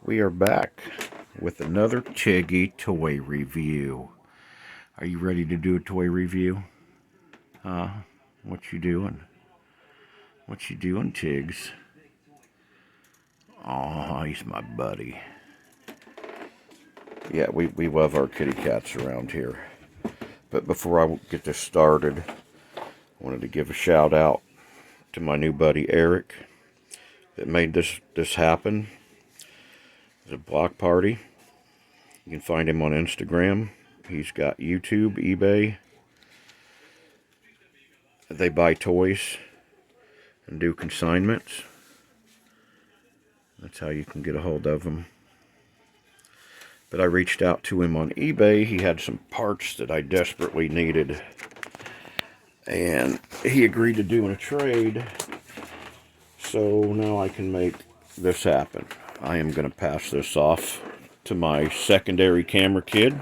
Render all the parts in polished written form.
We are back with another Tiggy toy review. Are you ready to do a toy review? What you doing? What you doing, Tiggs? Oh, he's my buddy. Yeah, we love our kitty cats around here. But before I get this started, I wanted to give a shout out to my new buddy Eric that made this happen. It's a block party. You can find him on Instagram. He's got YouTube, eBay. They buy toys and do consignments. That's how you can get a hold of him. But I reached out to him on eBay. He had some parts that I desperately needed. And he agreed to do a trade. So now I can make this happen. I am going to pass this off to my secondary camera kid.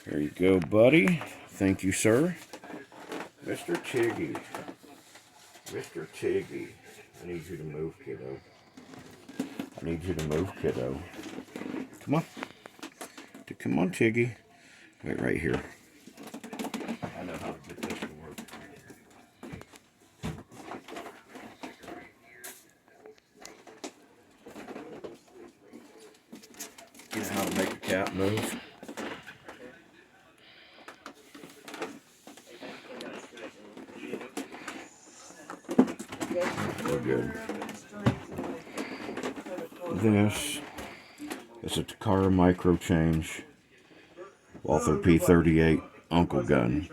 There you go, buddy. Thank you, sir. Mr. Tiggy. Mr. Tiggy. I need you to move, kiddo. I need you to move, kiddo. Come on. Come on, Tiggy. Wait right here. I know how to get this to work. You know how to make a cat move? We're good. This is a Takara Microchange Walther P38 Uncle Gun.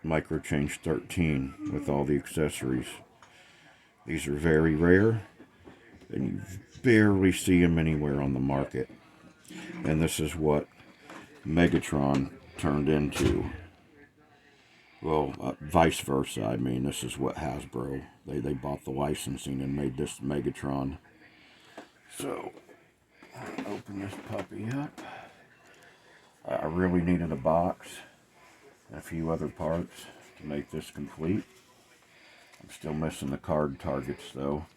Microchange.13 with all the accessories. These are very rare, and you barely see them anywhere on the market. And this is what Megatron turned into. Well, vice versa. I mean, this is what Hasbro, they bought the licensing and made this Megatron. So, open this puppy up. I really needed a box and a few other parts to make this complete. I'm still missing the card targets though.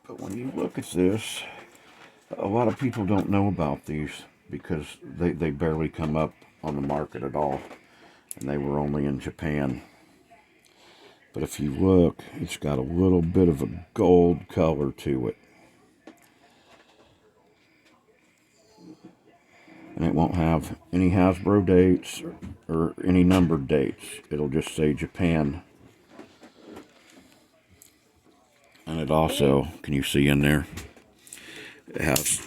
But when you look at this, a lot of people don't know about these because they barely come up on the market at all. And they were only in Japan. But if you look, it's got a little bit of a gold color to it. And it won't have any Hasbro dates or any numbered dates. It'll just say Japan. And it also, can you see in there? It has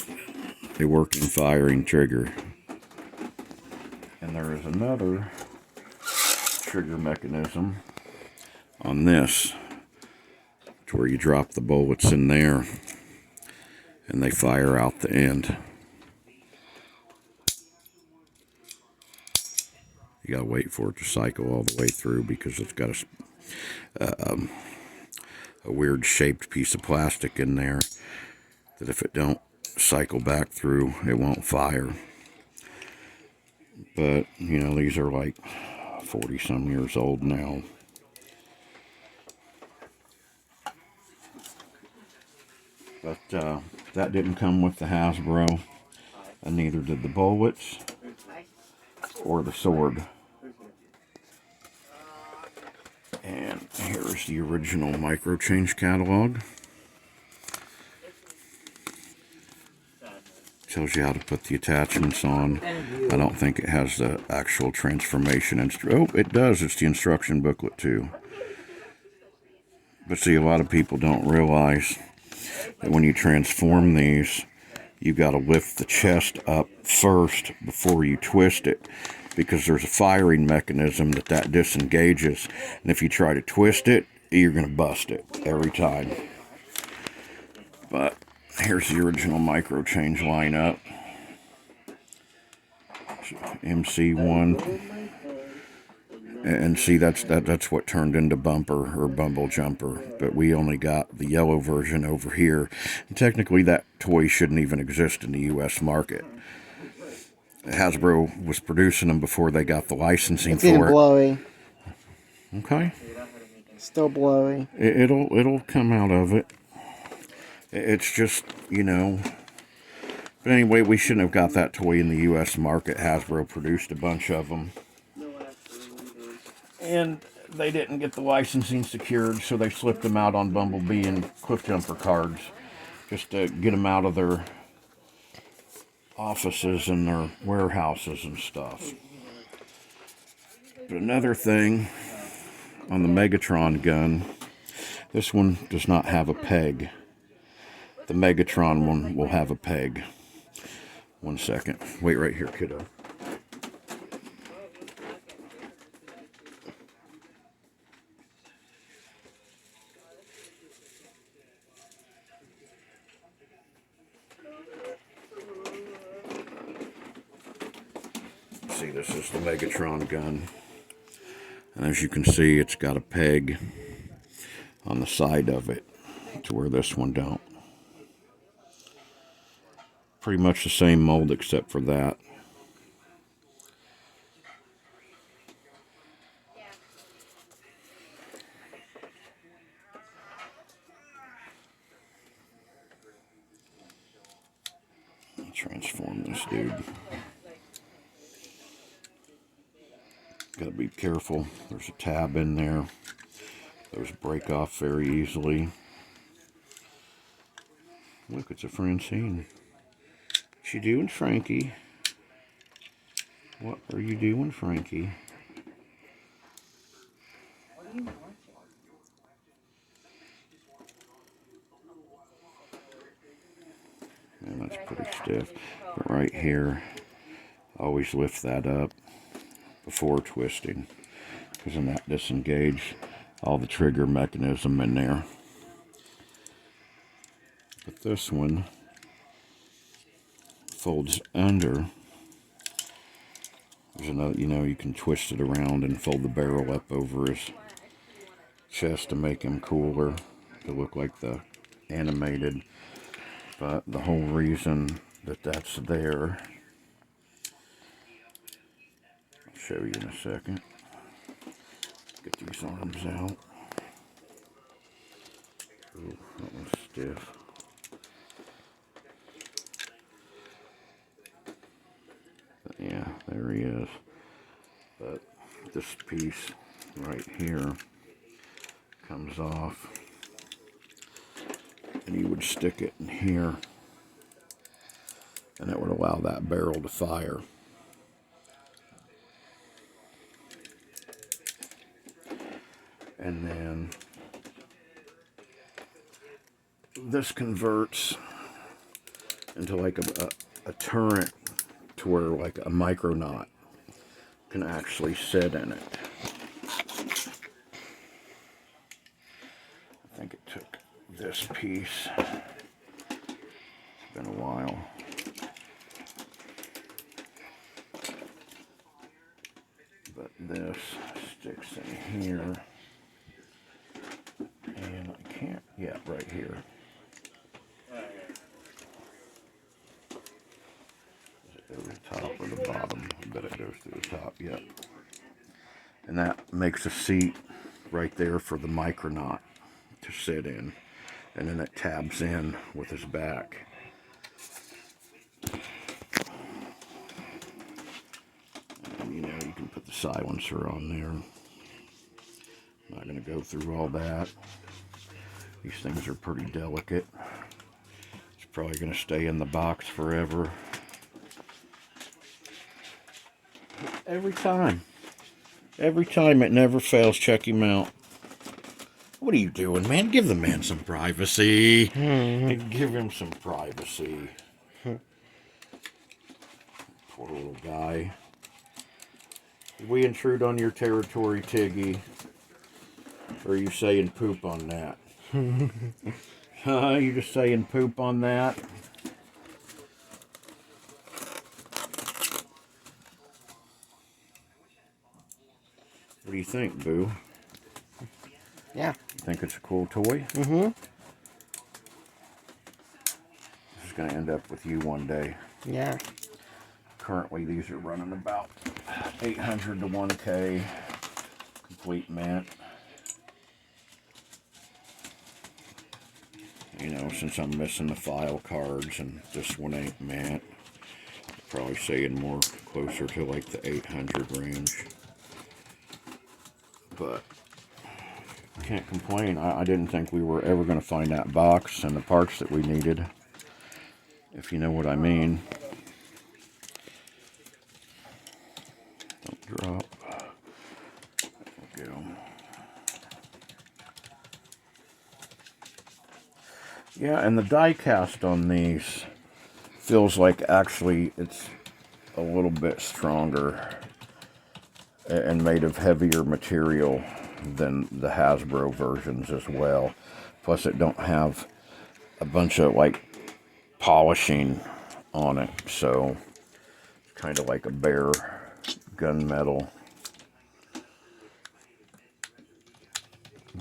a working firing trigger. And there is another trigger mechanism on this, to where you drop the bullets in there and they fire out the end. You gotta wait for it to cycle all the way through because it's got a weird shaped piece of plastic in there that if it don't cycle back through, it won't fire. But, you know, these are like 40 some years old now. But that didn't come with the Hasbro, and neither did the bullets or the sword. And here's the original Microchange catalog. Tells you how to put the attachments on. I don't think it has the actual transformation oh, it does. It's the instruction booklet too. But see, a lot of people don't realize that when you transform these, you've got to lift the chest up first before you twist it, because there's a firing mechanism that disengages, and if you try to twist it, you're going to bust it every time. But here's the original Microchange lineup. MC1. And see, that's what turned into Bumper or Bumble Jumper. But we only got the yellow version over here. And technically, that toy shouldn't even exist in the U.S. market. Hasbro was producing them before they got the licensing for it. Blowing. Okay. Still blowing. It'll come out of it. It's just, you know. But anyway, we shouldn't have got that toy in the U.S. market. Hasbro produced a bunch of them. And they didn't get the licensing secured, so they slipped them out on Bumblebee and Cliff Jumper cards. Just to get them out of their offices and their warehouses and stuff. But another thing on the Megatron gun, this one does not have a peg. The Megatron one will have a peg. 1 second. Wait right here, kiddo. See, this is the Megatron gun. And as you can see, it's got a peg on the side of it to where this one don't. Pretty much the same mold except for that. I'll transform this dude. Gotta be careful. There's a tab in there. Those break off very easily. Look, it's a Francine. What you doing, Frankie? What are you doing, Frankie? Man, that's pretty stiff. But right here, always lift that up before twisting, because then that disengage all the trigger mechanism in there. But this one folds under. There's another, you know, you can twist it around and fold the barrel up over his chest to make him cooler, to look like the animated. But the whole reason that that's there, I'll show you in a second. Get these arms out. Ooh, that one's stiff. But yeah, there he is. But this piece right here comes off, and you would stick it in here, and it would allow that barrel to fire. And then this converts into like a turret to where like a Micronaut can actually sit in it. I think it took this piece. It's been a while. But this sticks in here. And I can't, yeah, right here. Does it go to the top or the bottom? I bet it goes to the top, yep. And that makes a seat right there for the Micronaut to sit in. And then it tabs in with his back. And you know, you can put the silencer on there. I'm not going to go through all that. These things are pretty delicate. It's probably going to stay in the box forever. Every time it never fails. Check him out. What are you doing, man? Give the man some privacy. Give him some privacy. Poor little guy. Did we intrude on your territory, Tiggy? Or are you saying poop on that? You just saying poop on that? What do you think, Boo? Yeah. You think it's a cool toy? Mm-hmm. This is going to end up with you one day. Yeah. Currently, these are running about 800 to 1K. Complete mint. You know, since I'm missing the file cards and this one ain't matte. Probably saying more closer to like the 800 range. But can't complain. I didn't think we were ever going to find that box and the parts that we needed, if you know what I mean. Don't drop. There we go. Yeah, and the die cast on these feels like actually it's a little bit stronger and made of heavier material than the Hasbro versions as well. Plus it don't have a bunch of like polishing on it, so it's kind of like a bare gunmetal.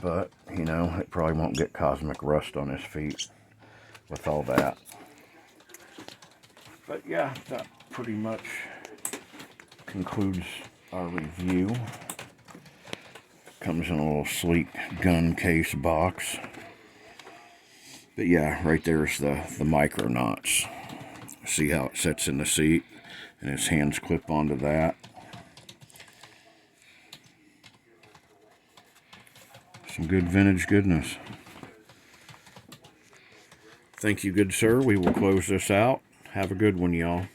But, you know, it probably won't get cosmic rust on his feet with all that. But yeah, that pretty much concludes our review. Comes in a little sleek gun case box. But yeah, right there's the Micronauts. See how it sits in the seat and his hands clip onto that. Some good vintage goodness. Thank you, good sir. We will close this out. Have a good one, y'all.